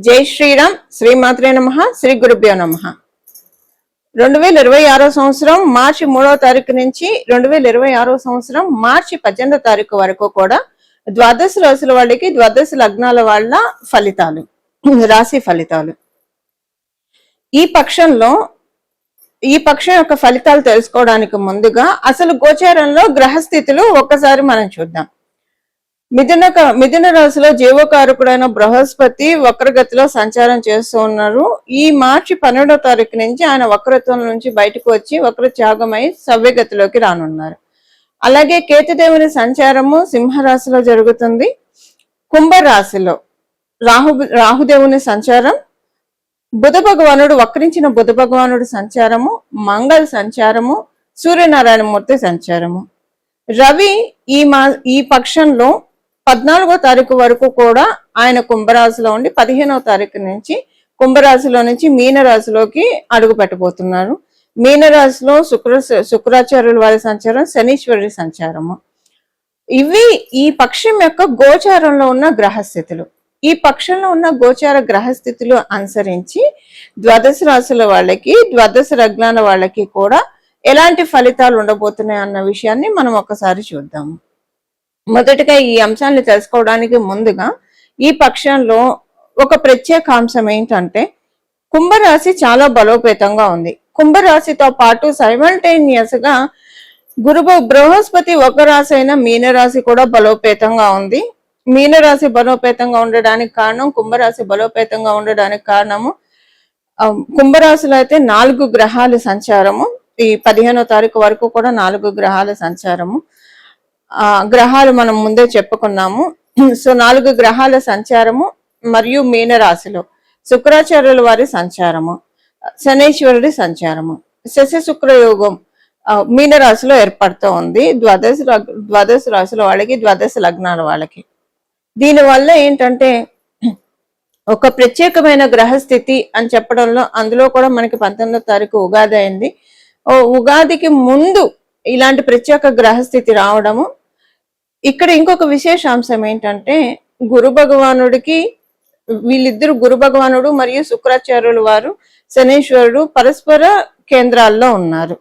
జై శ్రీరామ్. శ్రీమాత్రే నమః. శ్రీ గురుభ్యో నమః. 2026 సంవత్సరం మార్చి 3వ తారీఖు నుంచి 2026 సంవత్సరం మార్చి 18వ తారీఖు వరకు కూడా ద్వాదశ రాశుల వాళ్ళకి ద్వాదశ లగ్నాల వాళ్ళ ఫలితాలు, రాశి ఫలితాలు. ఈ పక్షం యొక్క ఫలితాలు తెలుసుకోవడానికి ముందుగా అసలు గోచారంలో గ్రహస్థితులు ఒక్కసారి మనం చూద్దాం. మిథున రాశిలో జీవకారకుడైన బృహస్పతి వక్రగతిలో సంచారం చేస్తూ ఉన్నారు. ఈ మార్చి 12వ తారీఖు నుంచి ఆయన వక్రత్వం నుంచి బయటకు వచ్చి వక్రత్యాగమై సవ్యగతిలోకి రానున్నారు. అలాగే కేతుదేవుని సంచారము సింహరాశిలో జరుగుతుంది. కుంభరాశిలో రాహుదేవుని సంచారం, బుధ భగవానుడు వక్రించిన బుధ భగవానుడు సంచారము, మంగళ సంచారము, సూర్యనారాయణ మూర్తి సంచారము. రవి ఈ పక్షంలో 14వ తారీఖు వరకు కూడా ఆయన కుంభరాశిలో ఉండి 15వ తారీఖు నుంచి కుంభరాశిలో నుంచి మీనరాశిలోకి అడుగు పెట్టబోతున్నారు. మీనరాశిలో శుక్రాచార్యుల వారి సంచారం, శనీశ్వరుడి సంచారము. ఇవి ఈ పక్షం యొక్క గోచారంలో ఉన్న గ్రహస్థితులు. ఈ పక్షంలో ఉన్న గోచార గ్రహస్థితులు అనుసరించి ద్వాదశ రాశుల వాళ్ళకి, ద్వాదశ లగ్నాల వాళ్ళకి కూడా ఎలాంటి ఫలితాలు ఉండబోతున్నాయి అన్న విషయాన్ని మనం ఒకసారి చూద్దాము. మొదటిగా ఈ అంశాన్ని తెలుసుకోవడానికి ముందుగా ఈ పక్షంలో ఒక ప్రత్యేక అంశం ఏంటంటే కుంభరాశి చాలా బలోపేతంగా ఉంది. కుంభరాశితో పాటు సైమల్టేనియస్ గా బృహస్పతి ఒక రాశి అయిన మీనరాశి కూడా బలోపేతంగా ఉంది. మీనరాశి బలోపేతంగా ఉండడానికి కారణం, కుంభరాశి బలోపేతంగా ఉండడానికి కారణము కుంభరాశిలో అయితే 4 గ్రహాల సంచారము. ఈ 15వ తారీఖు వరకు కూడా 4 గ్రహాల సంచారము. గ్రహాలు మనం ముందే చెప్పుకున్నాము. సో 4 గ్రహాల సంచారము మరియు మీనరాశిలో శుక్రాచార్యుల వారి సంచారము, శనీశ్వరుడి సంచారము, శశి శుక్రయోగం మీనరాశిలో ఏర్పడుతూ ఉంది. ద్వాదశ రాశుల వాళ్ళకి, ద్వాదశ లగ్నాల వాళ్ళకి. దీనివల్ల ఏంటంటే ఒక ప్రత్యేకమైన గ్రహస్థితి అని చెప్పడంలో, అందులో కూడా మనకి 19వ తారీఖు ఉగాది అయింది. ఉగాదికి ముందు ఇలాంటి ప్రత్యేక గ్రహస్థితి రావడము. ఇక్కడ ఇంకొక విశేషాంశం ఏంటంటే గురు భగవానుడికి, వీళ్ళిద్దరు గురు భగవానుడు మరియు శుక్రాచార్యులు వారు, శనీశ్వరుడు పరస్పర కేంద్రాల్లో ఉన్నారు.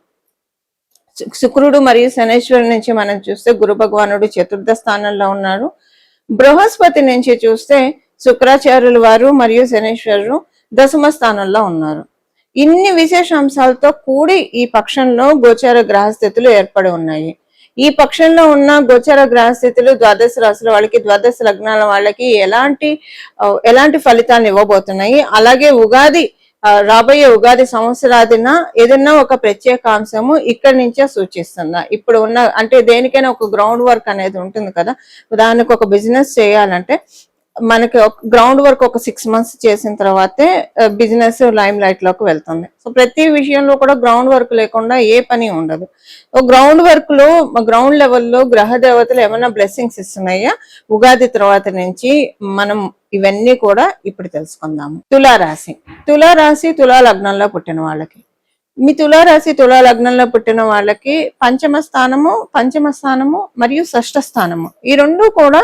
శుక్రుడు మరియు శనీశ్వరుడు నుంచి మనం చూస్తే గురు భగవానుడు చతుర్థ స్థానంలో ఉన్నారు. బృహస్పతి నుంచి చూస్తే శుక్రాచార్యులు వారు మరియు శనీశ్వరుడు దశమ స్థానంలో ఉన్నారు. ఇన్ని విశేషాంశాలతో కూడి ఈ పక్షంలో గోచార గ్రహస్థితులు ఏర్పడి ఉన్నాయి. ఈ పక్షంలో ఉన్న గోచార గ్రహస్థితులు ద్వాదశ రాశుల వాళ్ళకి, ద్వాదశ లగ్నాల వాళ్ళకి ఎలాంటి ఫలితాన్ని ఇవ్వబోతున్నాయి, అలాగే రాబోయే ఉగాది సంవత్సరాదిన ఏదన్నా ఒక ప్రత్యేక అంశము ఇక్కడి నుంచే సూచిస్తుందా. ఇప్పుడు ఉన్న అంటే దేనికైనా ఒక గ్రౌండ్ వర్క్ అనేది ఉంటుంది కదా. ఉదాహరణకు ఒక బిజినెస్ చేయాలంటే మనకి గ్రౌండ్ వర్క్ ఒక 6 months చేసిన తర్వాతే బిజినెస్ లైమ్ లైట్ లోకి వెళ్తుంది. సో ప్రతి విషయంలో కూడా గ్రౌండ్ వర్క్ లేకుండా ఏ పని ఉండదు. గ్రౌండ్ వర్క్ లో గ్రౌండ్ లెవెల్లో గ్రహ దేవతలు ఏమైనా బ్లెస్సింగ్స్ ఇస్తున్నాయా ఉగాది తర్వాత నుంచి, మనం ఇవన్నీ కూడా ఇప్పుడు తెలుసుకుందాము. తులారాశి తులా లగ్నంలో పుట్టిన వాళ్ళకి, మీ తులారాశి తులా లగ్నంలో పుట్టిన వాళ్ళకి పంచమ స్థానము మరియు షష్ఠ స్థానము ఈ రెండు కూడా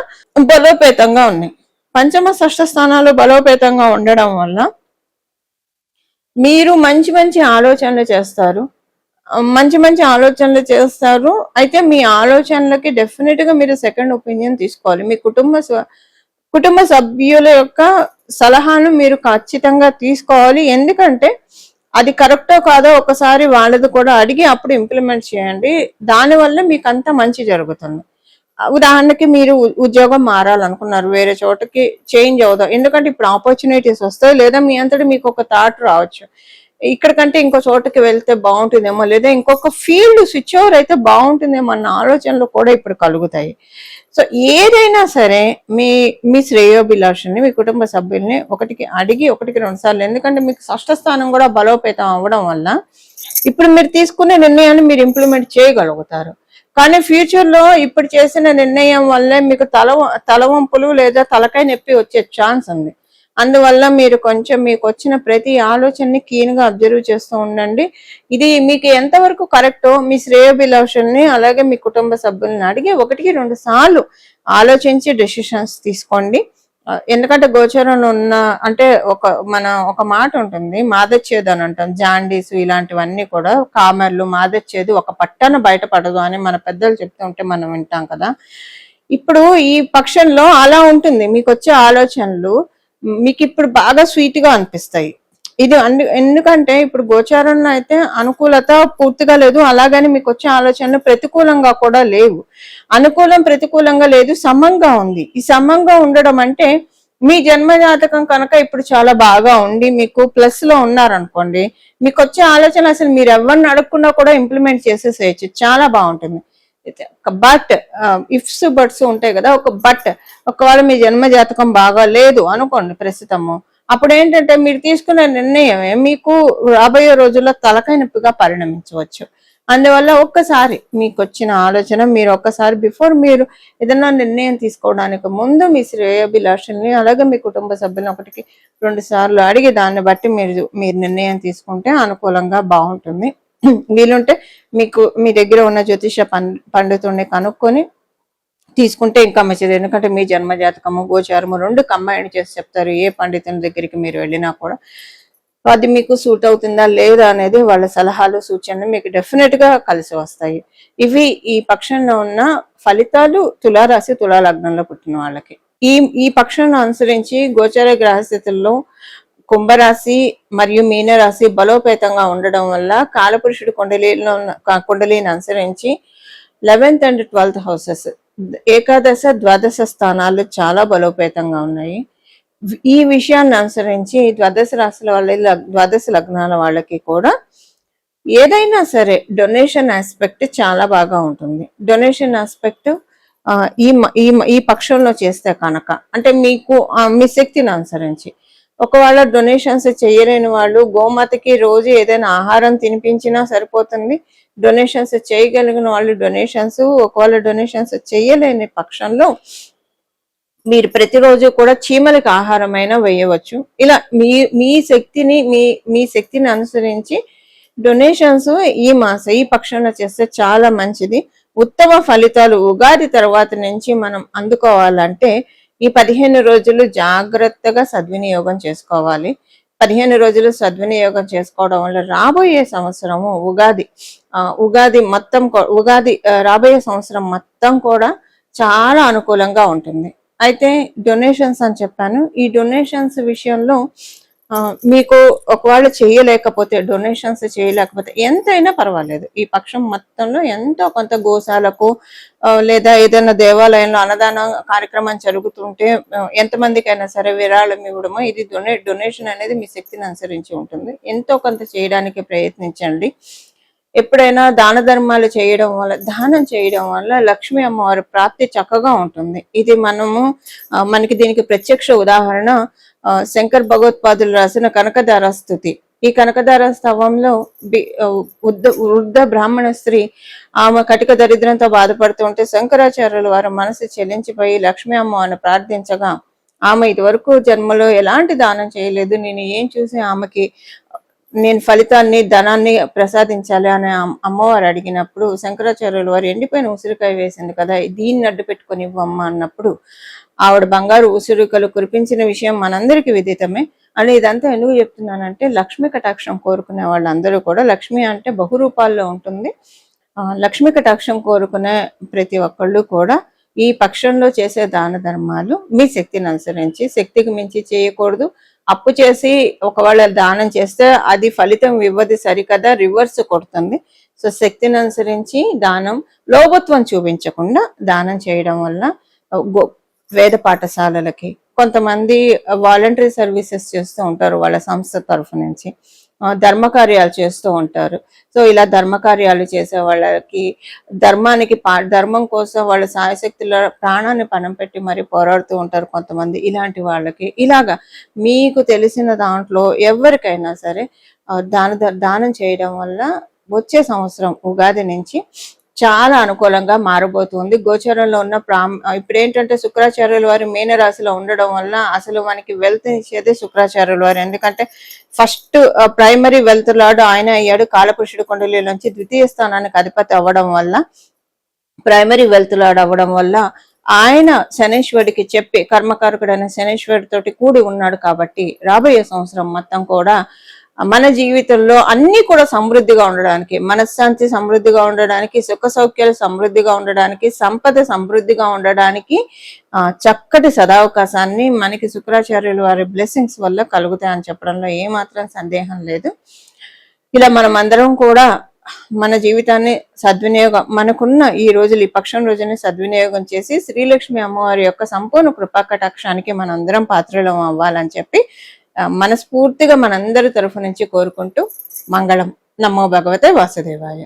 బలోపేతంగా ఉన్నాయి. పంచమ షష్ఠ స్థానాలు బలోపేతంగా ఉండడం వల్ల మీరు మంచి ఆలోచనలు చేస్తారు. అయితే మీ ఆలోచనలకి డెఫినెట్ గా మీరు సెకండ్ ఒపీనియన్ తీసుకోవాలి. మీ కుటుంబ సభ్యుల యొక్క సలహాను మీరు ఖచ్చితంగా తీసుకోవాలి. ఎందుకంటే అది కరెక్టో కాదో ఒకసారి వాళ్ళది కూడా అడిగి అప్పుడు ఇంప్లిమెంట్ చేయండి. దానివల్ల మీకు అంతా మంచి జరుగుతుంది. ఉదాహరణకి మీరు ఉద్యోగం మారాలనుకున్నారు, వేరే చోటకి చేంజ్ అవుదాం, ఎందుకంటే ఇప్పుడు ఆపర్చునిటీస్ వస్తాయి. లేదా మీ అంతటి మీకు ఒక థాట్ రావచ్చు, ఇక్కడికంటే ఇంకో చోటకి వెళ్తే బాగుంటుందేమో, లేదా ఇంకొక ఫీల్డ్ స్విచ్ ఓవర్ అయితే బాగుంటుందేమో అన్న ఆలోచనలు కూడా ఇప్పుడు కలుగుతాయి. సో ఏదైనా సరే మీ శ్రేయోభిలాషుల్ని, మీ కుటుంబ సభ్యుల్ని ఒకటికి 2 సార్లు, ఎందుకంటే మీకు షష్ఠ స్థానం కూడా బలోపేతం అవ్వడం వల్ల ఇప్పుడు మీరు తీసుకునే నిర్ణయాన్ని మీరు ఇంప్లిమెంట్ చేయగలుగుతారు. కానీ ఫ్యూచర్ లో ఇప్పుడు చేసిన నిర్ణయం వల్లే మీకు తలవంపులు లేదా తలకాయ నొప్పి వచ్చే ఛాన్స్ ఉంది. అందువల్ల మీరు కొంచెం మీకు వచ్చిన ప్రతి ఆలోచనని కీన్ గా అబ్జర్వ్ చేస్తూ ఉండండి. ఇది మీకు ఎంతవరకు కరెక్టో మీ శ్రేయోభిలాషుల్ని అలాగే మీ కుటుంబ సభ్యుల్ని అడిగి 1-2 సార్లు ఆలోచించి డెసిషన్స్ తీసుకోండి. ఎందుకంటే గోచరంలో ఉన్న అంటే ఒక మాట ఉంటుంది, మాదచ్చేది అని అంటాం. జాండీసు ఇలాంటివన్నీ కూడా కామెర్లు మాదచ్చేది ఒక పట్టణ బయటపడదు అని మన పెద్దలు చెప్తూ ఉంటే మనం వింటాం కదా. ఇప్పుడు ఈ పక్షంలో అలా ఉంటుంది. మీకు వచ్చే ఆలోచనలు మీకు ఇప్పుడు బాగా స్వీట్ గా అనిపిస్తాయి. ఇది ఎందుకంటే ఇప్పుడు గోచారంలో అయితే అనుకూలత పూర్తిగా లేదు, అలాగని మీకు వచ్చే ఆలోచనలు ప్రతికూలంగా కూడా లేవు. అనుకూలం ప్రతికూలంగా లేదు, సమంగా ఉంది. ఈ సమంగా ఉండడం అంటే మీ జన్మ జాతకం కనుక ఇప్పుడు చాలా బాగా ఉండి మీకు ప్లస్ లో ఉన్నారనుకోండి, మీకు వచ్చే ఆలోచన అసలు మీరు ఎవరిని అడగకుండా కూడా ఇంప్లిమెంట్ చేసేసేయచ్చు, చాలా బాగుంటుంది. బట్ ఇఫ్స్ బట్స్ ఉంటాయి కదా, ఒకవేళ మీ జన్మ జాతకం బాగా లేదు అనుకోండి ప్రస్తుతము, అప్పుడు ఏంటంటే మీరు తీసుకున్న నిర్ణయమే మీకు రాబోయే రోజుల్లో తలకాయ నొప్పిగా పరిణమించవచ్చు. అందువల్ల ఒక్కసారి మీకు వచ్చిన ఆలోచన మీరు ఒక్కసారి బిఫోర్ మీరు ఏదైనా నిర్ణయం తీసుకోవడానికి ముందు మీ శ్రేయోభిలాషుల్ని అలాగే మీ కుటుంబ సభ్యులను 1-2 సార్లు అడిగి దాన్ని బట్టి మీరు నిర్ణయం తీసుకుంటే అనుకూలంగా బాగుంటుంది. వీలుంటే మీకు మీ దగ్గర ఉన్న జ్యోతిష పండితుడిని కనుక్కొని తీసుకుంటే ఇంకా మంచిది. ఎందుకంటే మీ జన్మ జాతకము గోచారము 2 కంబైన్ చేసి చెప్తారు. ఏ పండితుని దగ్గరికి మీరు వెళ్ళినా కూడా అది మీకు సూట్ అవుతుందా లేదా అనేది వాళ్ళ సలహాలు సూచనలు మీకు డెఫినెట్ గా కలిసి వస్తాయి. ఇవి ఈ పక్షంలో ఉన్న ఫలితాలు తులారాశి తులా లగ్నంలో పుట్టిన వాళ్ళకి. ఈ పక్షంలో అనుసరించి గోచార గ్రహస్థితుల్లో కుంభరాశి మరియు మీనరాశి బలోపేతంగా ఉండడం వల్ల కాలపురుషుడు కుండలిని అనుసరించి 11th and 12th హౌసెస్ ఏకాదశ ద్వాదశ స్థానాలు చాలా బలోపేతంగా ఉన్నాయి. ఈ విషయాన్ని అనుసరించి ద్వాదశ రాశుల వాళ్ళ ద్వాదశ లగ్నాల వాళ్ళకి కూడా ఏదైనా సరే డొనేషన్ ఆస్పెక్ట్ చాలా బాగా ఉంటుంది. డొనేషన్ ఆస్పెక్ట్ ఈ పక్షంలో చేస్తే కనుక అంటే మీకు మీ శక్తిని అనుసరించి, ఒకవేళ డొనేషన్స్ చేయలేని వాళ్ళు గోమాతకి రోజు ఏదైనా ఆహారం తినిపించినా సరిపోతుంది. డొనేషన్స్ చేయగలిగిన వాళ్ళు డొనేషన్స్, ఒకవేళ డొనేషన్స్ చేయలేని పక్షంలో మీరు ప్రతిరోజు కూడా చీమలకు ఆహారమైనా వేయవచ్చు. ఇలా మీ శక్తిని అనుసరించి డొనేషన్స్ ఈ పక్షంలో చేస్తే చాలా మంచిది. ఉత్తమ ఫలితాలు ఉగాది తర్వాత నుంచి మనం అందుకోవాలంటే ఈ 15 రోజులు జాగ్రత్తగా సద్వినియోగం చేసుకోవాలి. 15 రోజులు సద్వినియోగం చేసుకోవడం వల్ల రాబోయే సంవత్సరము ఉగాది రాబోయే సంవత్సరం మొత్తం కూడా చాలా అనుకూలంగా ఉంటుంది. అయితే డొనేషన్స్ అని చెప్పాను. ఈ డొనేషన్స్ విషయంలో మీకు ఒకవేళ డొనేషన్స్ చేయలేకపోతే ఎంతైనా పర్వాలేదు, ఈ పక్షం మొత్తంలో ఎంతో కొంత గోశాలకు లేదా ఏదైనా దేవాలయంలో అన్నదాన కార్యక్రమం జరుగుతుంటే ఎంతమందికైనా సరే విరాళం ఇవ్వడము, ఇది డొనేషన్ అనేది మీ శక్తిని అనుసరించి ఉంటుంది. ఎంతో కొంత చేయడానికి ప్రయత్నించండి. ఎప్పుడైనా దానం చేయడం వల్ల లక్ష్మీ అమ్మవారి ప్రాప్తి చక్కగా ఉంటుంది. ఇది మనకి దీనికి ప్రత్యక్ష ఉదాహరణ శంకర్ భగవత్పాదులు రాసిన కనకదార స్తుతి. ఈ కనకదార స్తవంలో వృద్ధ బ్రాహ్మణ స్త్రీ ఆమె కటిక దరిద్రంతో బాధపడుతుంటే శంకరాచార్యులు వారు మనసు చెల్లించిపోయి లక్ష్మీ అమ్మవారిని ప్రార్థించగా ఆమె ఇదివరకు జన్మలో ఎలాంటి దానం చేయలేదు, నేను ఏం చూసి ఆమెకి నేను ఫలితాన్ని ధనాన్ని ప్రసాదించాలి అని అమ్మవారు అడిగినప్పుడు శంకరాచార్యులు వారు ఎండిపోయిన ఉసిరికాయ వేసింది కదా, దీన్ని అడ్డు పెట్టుకొని ఇవ్వమ్మ అన్నప్పుడు ఆవిడ బంగారు ఉసిరికలు కురిపించిన విషయం మనందరికీ విదితమే. అని ఇదంతా ఎందుకు చెప్తున్నానంటే లక్ష్మీ కటాక్షం కోరుకునే వాళ్ళందరూ కూడా, లక్ష్మి అంటే బహురూపాల్లో ఉంటుంది, లక్ష్మీ కటాక్షం కోరుకునే ప్రతి ఒక్కళ్ళు కూడా ఈ పక్షంలో చేసే దాన ధర్మాలు మీ శక్తిని అనుసరించి, శక్తికి మించి చేయకూడదు. అప్పు చేసి ఒకవేళ దానం చేస్తే అది ఫలితం ఇవ్వదు సరికదా, రివర్స్ కొడుతుంది. సో శక్తిని అనుసరించి దానం, లోభత్వం చూపించకుండా దానం చేయడం వల్ల వేద పాఠశాలలకి కొంతమంది వాలంటరీ సర్వీసెస్ చేస్తూ ఉంటారు, వాళ్ళ సంస్థ తరఫు నుంచి ధర్మకార్యాలు చేస్తూ ఉంటారు. సో ఇలా ధర్మకార్యాలు చేసే వాళ్ళకి ధర్మం కోసం వాళ్ళ సాయశక్తుల ప్రాణాన్ని పణం పెట్టి మరి పోరాడుతూ ఉంటారు కొంతమంది. ఇలాంటి వాళ్ళకి ఇలాగా మీకు తెలిసిన దాంట్లో ఎవరికైనా సరే దానం చేయడం వల్ల వచ్చే సంవత్సరం ఉగాది నుంచి చాలా అనుకూలంగా మారబోతుంది. గోచరంలో ఉన్న ఇప్పుడు ఏంటంటే శుక్రాచార్యుల వారి మీనరాశిలో ఉండడం వల్ల అసలు మనకి వెల్త్ ఇచ్చేదే శుక్రాచార్యుల వారు. ఎందుకంటే ఫస్ట్ ప్రైమరీ వెల్త్ లార్డ్ ఆయన అయ్యాడు. కాలపురుషుడు కుండలి నుంచి ద్వితీయ స్థానానికి అధిపతి అవ్వడం వల్ల, ప్రైమరీ వెల్త్ లార్డ్ అవ్వడం వల్ల ఆయన శనేశ్వరుడికి చెప్పి, కర్మకారకుడైన శనేశ్వరుడితోటి కూడి ఉన్నాడు కాబట్టి రాబోయే సంవత్సరం మొత్తం కూడా మన జీవితంలో అన్ని కూడా సమృద్ధిగా ఉండడానికి, మనశ్శాంతి సమృద్ధిగా ఉండడానికి, సుఖ సౌఖ్యాలు సమృద్ధిగా ఉండడానికి, సంపద సమృద్ధిగా ఉండడానికి చక్కటి సదావకాశాన్ని మనకి శుక్రాచార్యుల వారి బ్లెస్సింగ్స్ వల్ల కలుగుతాయని చెప్పడంలో ఏమాత్రం సందేహం లేదు. ఇలా మనం అందరం కూడా మన జీవితాన్ని సద్వినియోగం, మనకున్న ఈ రోజులు, ఈ పక్షం రోజుని సద్వినియోగం చేసి శ్రీలక్ష్మి అమ్మవారి యొక్క సంపూర్ణ కృపా కటాక్షానికి మనందరం పాత్రలం అవ్వాలని చెప్పి మనస్ఫూర్తిగా మనందరి తరఫు నుంచి కోరుకుంటూ మంగళం. నమో భగవతే వాసుదేవాయ.